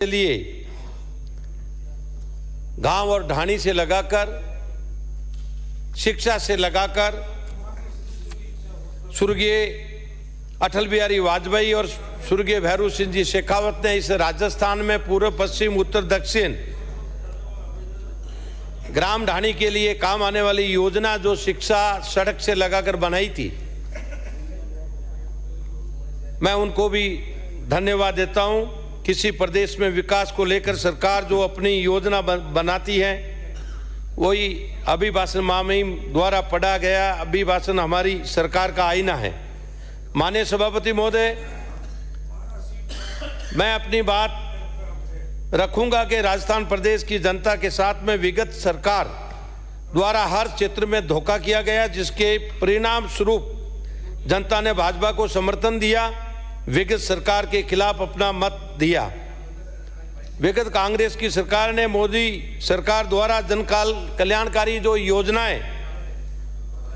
के लिए गांव और ढाणी से लगाकर शिक्षा से लगाकर स्वर्गीय अटल बिहारी वाजपेयी और स्वर्गीय भैरू सिंह जी शेखावत ने इस राजस्थान में पूर्व पश्चिम उत्तर दक्षिण ग्राम ढाणी के लिए काम आने वाली योजना जो शिक्षा सड़क से लगाकर बनाई थी, मैं उनको भी धन्यवाद देता हूं। किसी प्रदेश में विकास को लेकर सरकार जो अपनी योजना बनाती है, वही अभिभाषण मामहिम द्वारा पढ़ा गया अभिभाषण हमारी सरकार का आईना है। माननीय सभापति महोदय, मैं अपनी बात रखूंगा कि राजस्थान प्रदेश की जनता के साथ में विगत सरकार द्वारा हर क्षेत्र में धोखा किया गया, जिसके परिणाम स्वरूप जनता ने भाजपा को समर्थन दिया, विगत सरकार के खिलाफ अपना मत दिया। विगत कांग्रेस की सरकार ने मोदी सरकार द्वारा जन कल्याणकारी जो योजनाएं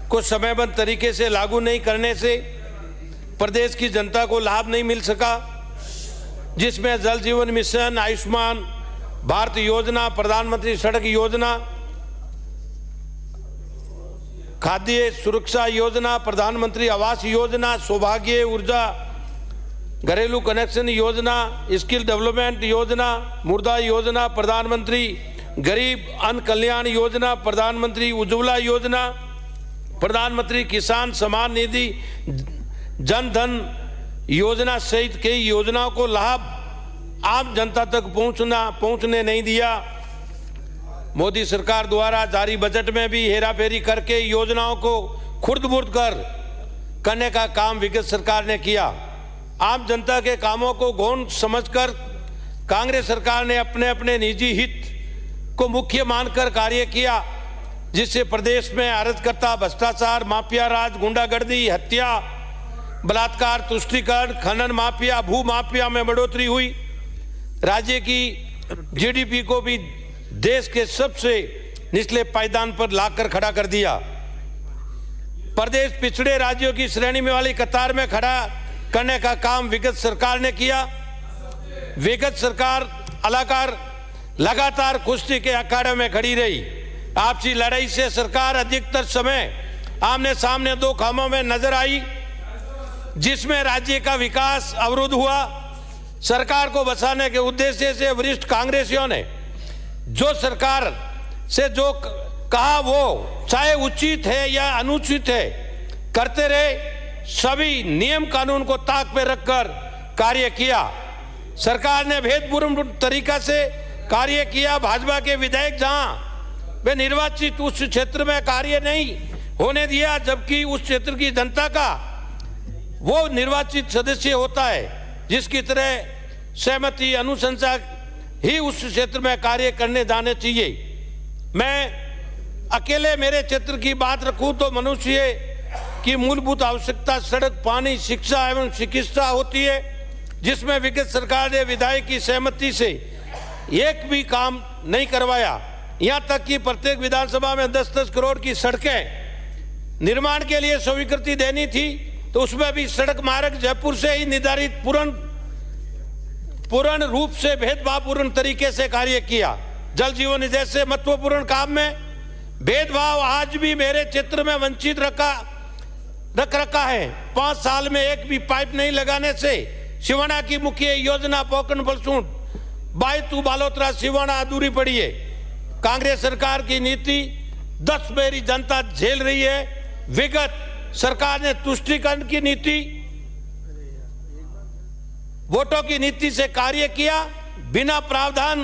को समयबद्ध तरीके से लागू नहीं करने से प्रदेश की जनता को लाभ नहीं मिल सका, जिसमें जल जीवन मिशन, आयुष्मान भारत योजना, प्रधानमंत्री सड़क योजना, खाद्य सुरक्षा योजना, प्रधानमंत्री आवास योजना, सौभाग्य ऊर्जा घरेलू कनेक्शन योजना, स्किल डेवलपमेंट योजना, मुद्रा योजना, प्रधानमंत्री गरीब अन्न कल्याण योजना, प्रधानमंत्री उज्ज्वला योजना, प्रधानमंत्री किसान सम्मान निधि, जन धन योजना सहित कई योजनाओं को लाभ आम जनता तक पहुंचने नहीं दिया। मोदी सरकार द्वारा जारी बजट में भी हेराफेरी करके योजनाओं को खुर्द-बुर्द करने का काम विगत सरकार ने किया। आम जनता के कामों को गौण समझकर कांग्रेस सरकार ने अपने अपने निजी हित को मुख्य मानकर कार्य किया, जिससे प्रदेश में अराजकता, भ्रष्टाचार, माफिया राज, गुंडागर्दी, हत्या, बलात्कार, तुष्टीकरण, खनन माफिया, भू माफिया में बढ़ोतरी हुई। राज्य की जीडीपी को भी देश के सबसे निचले पायदान पर लाकर खड़ा कर दिया। प्रदेश पिछड़े राज्यों की श्रेणी में वाली कतार में खड़ा करने का काम विगत सरकार ने किया। विगत सरकार लगातार कुश्ती के अखाड़े में खड़ी रही। आपसी लड़ाई से सरकार अधिकतर समय आमने सामने दो खामों में नजर आई, जिसमें राज्य का विकास अवरुद्ध हुआ। सरकार को बचाने के उद्देश्य से वरिष्ठ कांग्रेसियों ने जो सरकार से जो कहा, वो चाहे उचित है या अनुचित है, करते रहे। सभी नियम कानून को ताक पे रखकर कार्य किया। सरकार ने भेदपूर्ण तरीका से कार्य किया। भाजपा के विधायक जहां वे निर्वाचित उस क्षेत्र में कार्य नहीं होने दिया, जबकि उस क्षेत्र की जनता का वो निर्वाचित सदस्य होता है, जिसकी तरह सहमति अनुशंसा ही उस क्षेत्र में कार्य करने जाने चाहिए। मैं अकेले मेरे क्षेत्र की बात रखूं तो मनुष्य की मूलभूत आवश्यकता सड़क, पानी, शिक्षा एवं चिकित्सा होती है, जिसमें विगत सरकार ने विधायक की सहमति से एक भी काम नहीं करवाया। यहां तक कि प्रत्येक विधानसभा में 10-10 करोड़ की सड़कें निर्माण के लिए स्वीकृति देनी थी, तो उसमें भी सड़क मार्ग जयपुर से ही निर्धारित पूर्ण रूप से भेदभावपूर्ण तरीके से कार्य किया। जल जीवन जैसे महत्वपूर्ण काम में भेदभाव आज भी मेरे क्षेत्र में वंचित रख रखा है। 5 साल में एक भी पाइप नहीं लगाने से सिवाना की मुख्य योजना पोकन बलसूट बायतू बालोतरा सिवाना अधूरी पड़ी है। कांग्रेस सरकार की नीति 10 मेरी जनता झेल रही है। विगत सरकार ने तुष्टीकरण की नीति, वोटों की नीति से कार्य किया। बिना प्रावधान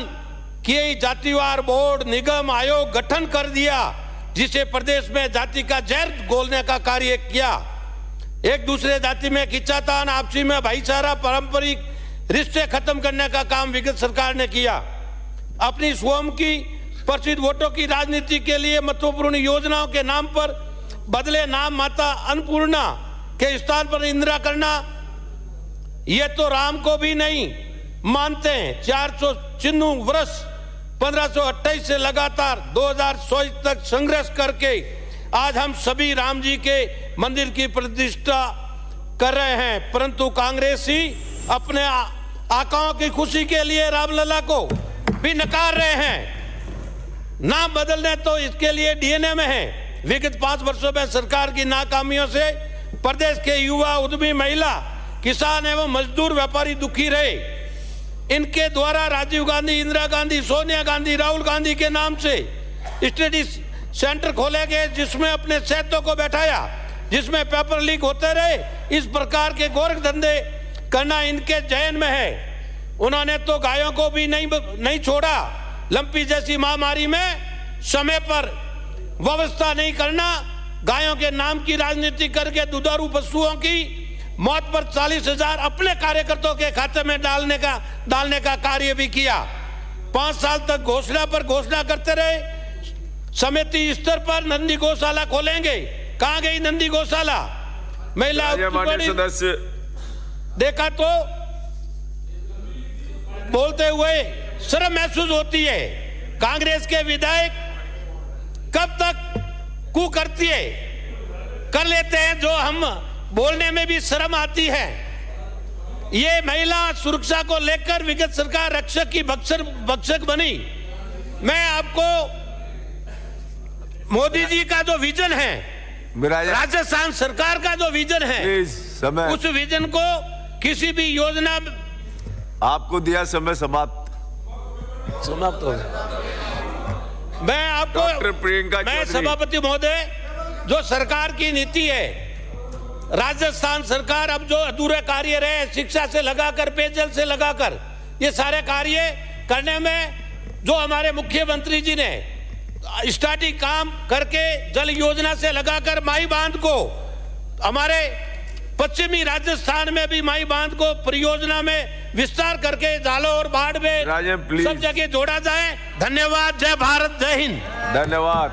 किए जातिवार बोर्ड, निगम, आयोग गठन कर दिया, जिसे प्रदेश में जाति का जहर घोलने का कार्य किया। एक दूसरे जाति में खिंचातान, आपसी में भाईचारा, पारंपरिक रिश्ते खत्म करने का काम विगत सरकार ने किया। अपनी स्वयं की प्रसिद्ध वोटों की राजनीति के लिए महत्वपूर्ण योजनाओं के नाम पर बदले नाम माता अन्नपूर्णा के स्थान पर इंदिरा करना, ये तो राम को भी नहीं मानते हैं। 400 चिन्ह वर्ष 1528 से लगातार 2024 तक संघर्ष करके आज हम सभी राम जी के मंदिर की प्रतिष्ठा कर रहे हैं, परंतु कांग्रेस ही अपने आकाओं की खुशी के लिए रामलला को भी नकार रहे हैं। नाम बदलने तो इसके लिए डीएनए में है। विगत 5 वर्षों में सरकार की नाकामियों से प्रदेश के युवा, उद्यमी, महिला, किसान एवं मजदूर, व्यापारी दुखी रहे। इनके द्वारा राजीव गांधी, इंदिरा गांधी, सोनिया गांधी, राहुल गांधी के नाम से स्टडी सेंटर खोले गए, जिसमें अपने सेहतों को बैठाया, जिसमें पेपर लीक होते रहे। इस प्रकार के गोरख धंधे करना इनके जहन में है। उन्होंने तो गायों को भी नहीं छोड़ा। लंपी जैसी महामारी में समय पर व्यवस्था नहीं करना, गायों के नाम की राजनीति करके दुधारू पशुओं की मौत पर 40,000 अपने कार्यकर्ताओं के खाते में डालने का कार्य भी किया। 5 साल तक घोषणा पर घोषणा करते रहे। समिति स्तर पर नंदी गौशाला खोलेंगे। कहां गई नंदी गौशाला? महिला सदस्य देखा तो बोलते हुए शर्म महसूस होती है। कांग्रेस के विधायक कब तक कू करती है, कर लेते हैं जो हम बोलने में भी शर्म आती है। ये महिला सुरक्षा को लेकर विगत सरकार रक्षक की भक्षक बनी। मैं आपको मोदी जी का जो विजन है, राजस्थान सरकार का जो विजन है, उस विजन को किसी भी योजना आपको दिया समय समाप्त हो। मैं आपको डॉक्टर प्रियंका मैं चौधरी। सभापति महोदय, जो सरकार की नीति है, राजस्थान सरकार अब जो अधूरे कार्य रहे, शिक्षा से लगाकर पेयजल से लगाकर ये सारे कार्य करने में जो हमारे मुख्यमंत्री जी ने स्टार्टिंग काम करके जल योजना से लगाकर माई बांध को, हमारे पश्चिमी राजस्थान में भी माई बांध को परियोजना में विस्तार करके जालौर, बाड़मेर सब जगह जोड़ा जाए। धन्यवाद। जय भारत, जय हिंद। धन्यवाद।